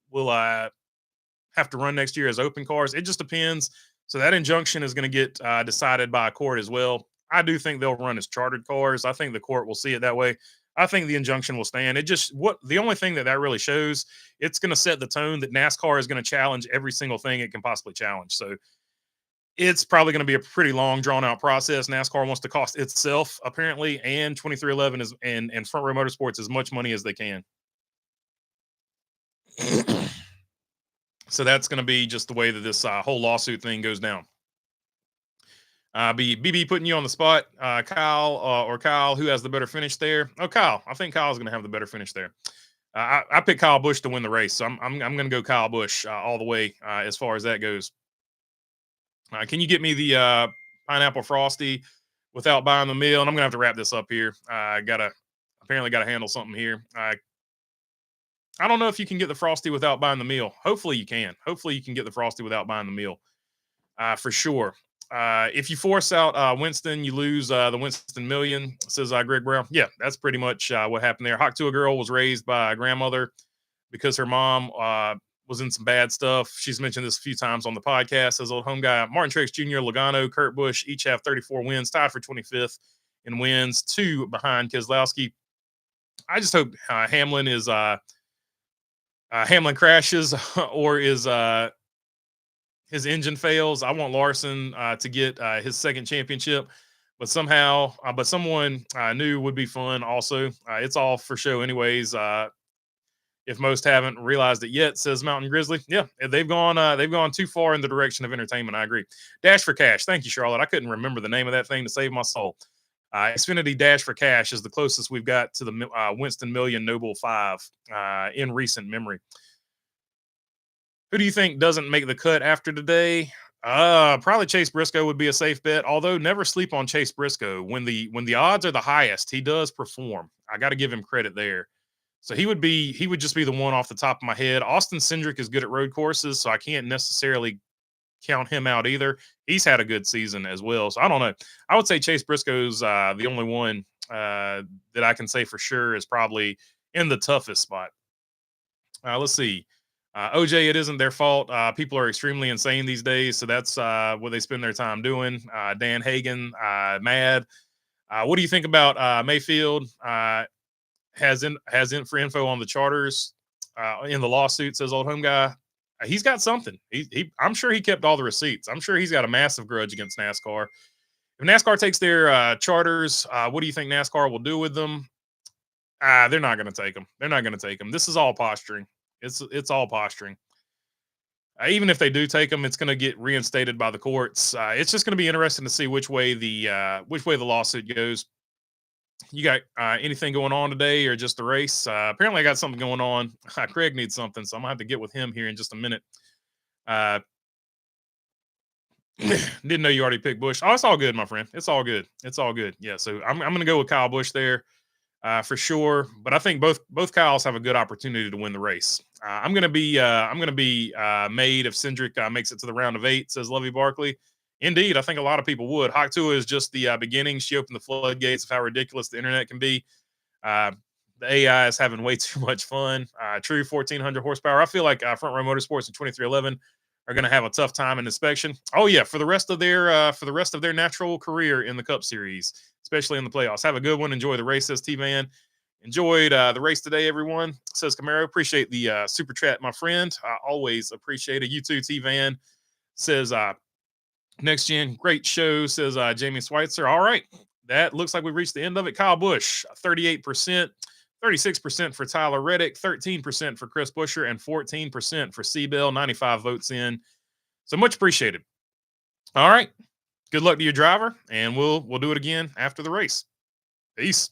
will have to run next year as open cars? It just depends. So that injunction is going to get decided by a court as well. I do think they'll run as chartered cars. I think the court will see it that way. I think the injunction will stand. The only thing that really shows, it's going to set the tone that NASCAR is going to challenge every single thing it can possibly challenge. So it's probably going to be a pretty long, drawn out process. NASCAR wants to cost itself apparently, and 2311 and Front Row Motorsports as much money as they can. So that's going to be just the way that this whole lawsuit thing goes down. BB putting you on the spot. Kyle, who has the better finish there? Oh, Kyle. I think Kyle's going to have the better finish there. I picked Kyle Busch to win the race, so I'm going to go Kyle Busch all the way as far as that goes. Can you get me the pineapple frosty without buying the meal? And I'm going to have to wrap this up here. I apparently got to handle something here. I don't know if you can get the frosty without buying the meal. Hopefully you can. Hopefully you can get the frosty without buying the meal for sure. If you force out Winston, you lose the Winston Million, says Greg Brown. Yeah, that's pretty much what happened there. Hawk to a Girl was raised by a grandmother because her mom was in some bad stuff. She's mentioned this a few times on the podcast. As old home guy, Martin Truex Jr., Logano, Kurt Busch each have 34 wins, tied for 25th in wins, 2 behind Keselowski. I just hope Hamlin crashes or his engine fails. I want Larson to get his second championship, but someone new would be fun. Also, it's all for show anyways. if most haven't realized it yet, says Mountain Grizzly. Yeah, they've gone too far in the direction of entertainment. I agree. Dash for Cash. Thank you, Charlotte. I couldn't remember the name of that thing to save my soul. Xfinity Dash for Cash is the closest we've got to the Winston Million Noble 5 in recent memory. Who do you think doesn't make the cut after today? Probably Chase Briscoe would be a safe bet. Although never sleep on Chase Briscoe. When the odds are the highest, he does perform. I got to give him credit there. So he would just be the one off the top of my head. Austin Cindric is good at road courses, so I can't necessarily count him out either. He's had a good season as well. So I don't know. I would say Chase Briscoe's the only one that I can say for sure is probably in the toughest spot. Let's see. OJ, it isn't their fault. People are extremely insane these days, so that's what they spend their time doing. Dan Hagen, mad. What do you think about Mayfield? Has in for info on the charters in the lawsuit, says old home guy. He's got something. I'm sure he kept all the receipts. I'm sure he's got a massive grudge against NASCAR. If NASCAR takes their charters, what do you think NASCAR will do with them? They're not going to take them. They're not going to take them. This is all posturing. It's all posturing. Even if they do take them, it's going to get reinstated by the courts. It's just going to be interesting to see which way the lawsuit goes. You got anything going on today, or just the race? Apparently, I got something going on. Craig needs something, so I'm gonna have to get with him here in just a minute. Didn't know you already picked Busch. Oh, it's all good, my friend. It's all good. It's all good. Yeah, so I'm gonna go with Kyle Busch there. For sure. But I think both Kyles have a good opportunity to win the race. I'm gonna be made if Cindric makes it to the round of 8, says Lovey Barkley. Indeed, I think a lot of people would. Hawk Tua is just the beginning. She opened the floodgates of how ridiculous the internet can be. The AI is having way too much fun. True 1,400 horsepower. I feel like Front Row Motorsports in 2311 are going to have a tough time in inspection. Oh yeah, for the rest of their natural career in the Cup Series, especially in the playoffs. Have a good one. Enjoy the race, says T-Man. Enjoyed the race today, everyone, says Camaro. Appreciate the super chat, my friend. I always appreciate it. You too, T-Van, says Next Gen, great show, says Jamie Schweitzer. All right, that looks like we've reached the end of it. Kyle Busch, 38%, 36% for Tyler Reddick, 13% for Chris Buescher, and 14% for Seabell. 95 votes in. So much appreciated. All right, good luck to your driver, and we'll do it again after the race. Peace.